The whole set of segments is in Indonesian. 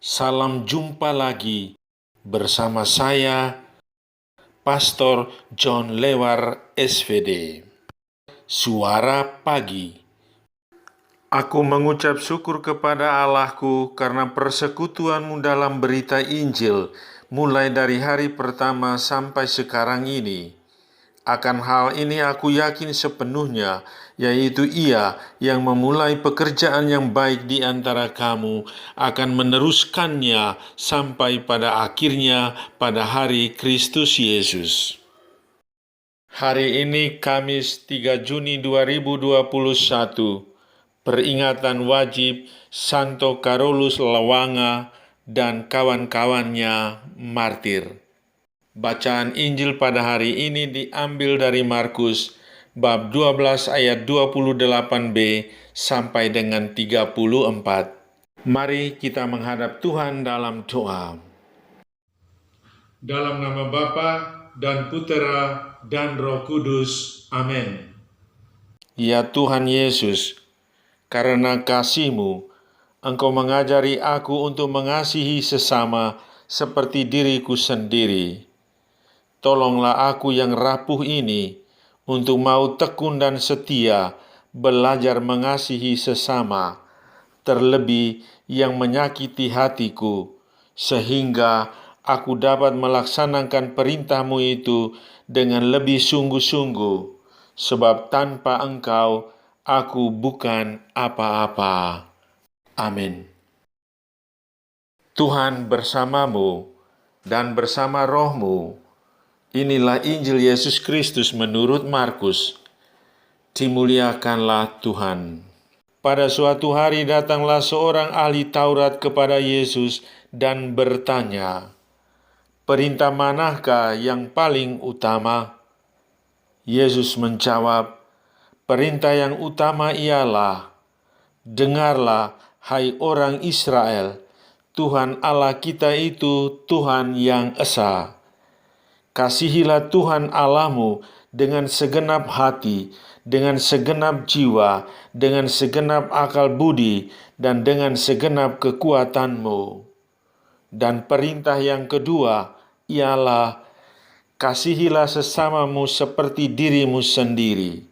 Salam jumpa lagi bersama saya, Pastor John Lewar SVD. Suara Pagi. Aku mengucap syukur kepada Allahku karena persekutuanmu dalam berita Injil, mulai dari hari pertama sampai sekarang ini. Akan hal ini aku yakin sepenuhnya, yaitu Ia yang memulai pekerjaan yang baik di antara kamu akan meneruskannya sampai pada akhirnya pada hari Kristus Yesus. Hari ini Kamis 3 Juni 2021, peringatan wajib Santo Carolus Lawanga dan kawan-kawannya martir. Bacaan Injil pada hari ini diambil dari Markus bab 12 ayat 28b sampai dengan 34. Mari kita menghadap Tuhan dalam doa. Dalam nama Bapa dan Putera dan Roh Kudus. Amin. Ya Tuhan Yesus, karena kasih-Mu, Engkau mengajari aku untuk mengasihi sesama seperti diriku sendiri. Tolonglah aku yang rapuh ini untuk mau tekun dan setia belajar mengasihi sesama, terlebih yang menyakiti hatiku, sehingga aku dapat melaksanakan perintah-Mu itu dengan lebih sungguh-sungguh, sebab tanpa Engkau aku bukan apa-apa. Amin. Tuhan bersamamu dan bersama rohmu. Inilah Injil Yesus Kristus menurut Markus. Dimuliakanlah Tuhan. Pada suatu hari datanglah seorang ahli Taurat kepada Yesus dan bertanya, "Perintah manakah yang paling utama?" Yesus menjawab, "Perintah yang utama ialah, dengarlah, hai orang Israel, Tuhan Allah kita itu Tuhan yang esa. Kasihilah Tuhan Allahmu dengan segenap hati, dengan segenap jiwa, dengan segenap akal budi, dan dengan segenap kekuatanmu." Dan perintah yang kedua ialah, kasihilah sesamamu seperti dirimu sendiri.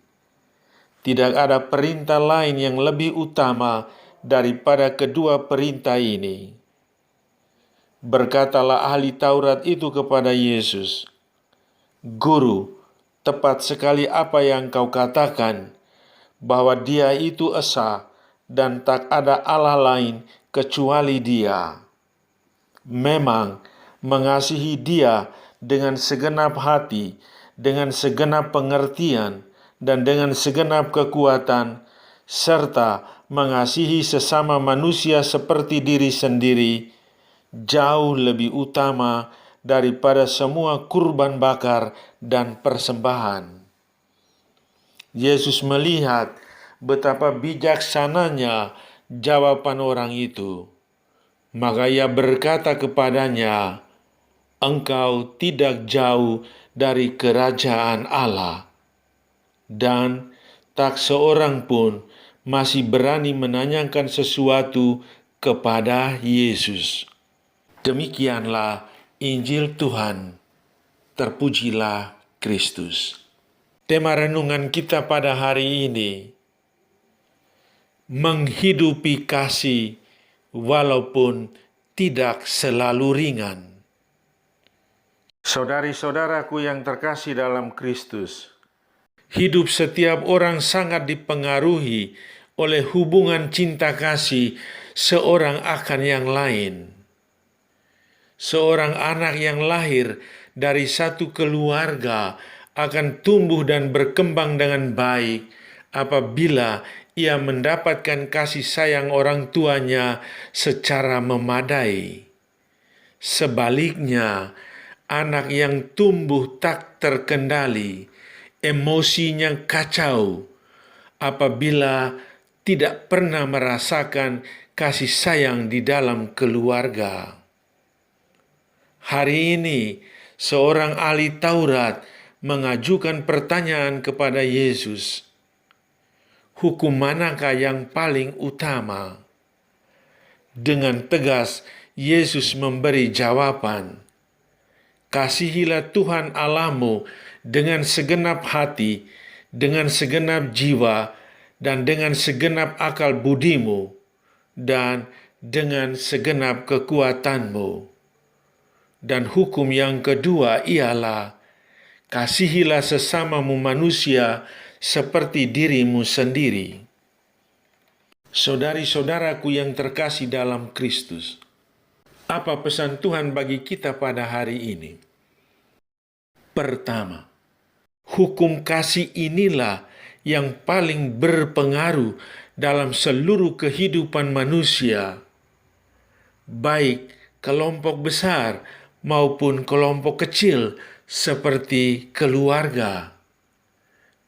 Tidak ada perintah lain yang lebih utama daripada kedua perintah ini. Berkatalah ahli Taurat itu kepada Yesus, "Guru, tepat sekali apa yang kau katakan, bahwa Dia itu esa dan tak ada Allah lain kecuali Dia. Memang mengasihi Dia dengan segenap hati, dengan segenap pengertian, dan dengan segenap kekuatan, serta mengasihi sesama manusia seperti diri sendiri, jauh lebih utama daripada semua kurban bakar dan persembahan." Yesus melihat betapa bijaksananya jawaban orang itu. Maka Ia berkata kepadanya, "Engkau tidak jauh dari kerajaan Allah." Dan tak seorang pun masih berani menanyakan sesuatu kepada Yesus. Demikianlah Injil Tuhan. Terpujilah Kristus. Tema renungan kita pada hari ini, menghidupi kasih walaupun tidak selalu ringan. Saudari-saudaraku yang terkasih dalam Kristus, hidup setiap orang sangat dipengaruhi oleh hubungan cinta kasih seorang akan yang lain. Seorang anak yang lahir dari satu keluarga akan tumbuh dan berkembang dengan baik apabila ia mendapatkan kasih sayang orang tuanya secara memadai. Sebaliknya, anak yang tumbuh tak terkendali, emosinya kacau apabila tidak pernah merasakan kasih sayang di dalam keluarga. Hari ini, seorang ahli Taurat mengajukan pertanyaan kepada Yesus, "Hukum manakah yang paling utama?" Dengan tegas, Yesus memberi jawaban, "Kasihilah Tuhan Allahmu dengan segenap hati, dengan segenap jiwa, dan dengan segenap akal budimu, dan dengan segenap kekuatanmu." Dan hukum yang kedua ialah, "Kasihilah sesamamu manusia seperti dirimu sendiri." Saudari-saudaraku yang terkasih dalam Kristus, apa pesan Tuhan bagi kita pada hari ini? Pertama, hukum kasih inilah yang paling berpengaruh dalam seluruh kehidupan manusia, baik kelompok besar maupun kelompok kecil seperti keluarga.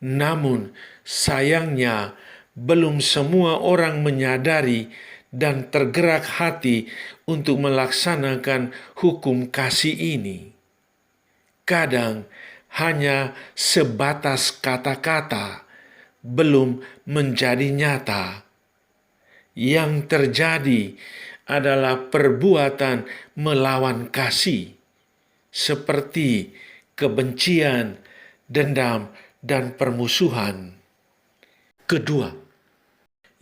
Namun, sayangnya belum semua orang menyadari dan tergerak hati untuk melaksanakan hukum kasih ini. Kadang hanya sebatas kata-kata, belum menjadi nyata. Yang terjadi adalah perbuatan melawan kasih, seperti kebencian, dendam, dan permusuhan. Kedua,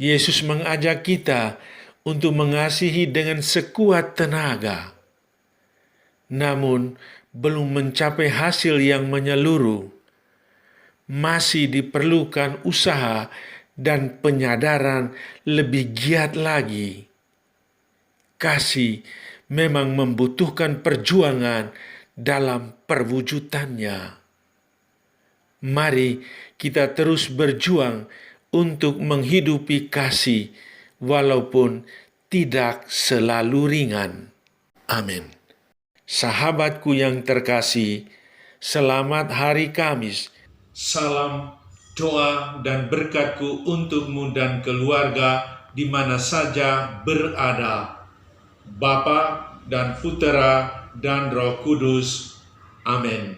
Yesus mengajak kita untuk mengasihi dengan sekuat tenaga, namun belum mencapai hasil yang menyeluruh. Masih diperlukan usaha dan penyadaran lebih giat lagi. Kasih memang membutuhkan perjuangan dalam perwujudannya. Mari kita terus berjuang untuk menghidupi kasih, walaupun tidak selalu ringan. Amin. Sahabatku yang terkasih, selamat hari Kamis. Salam doa dan berkatku untukmu dan keluarga di mana saja berada. Bapa dan Putera dan Roh Kudus. Amin.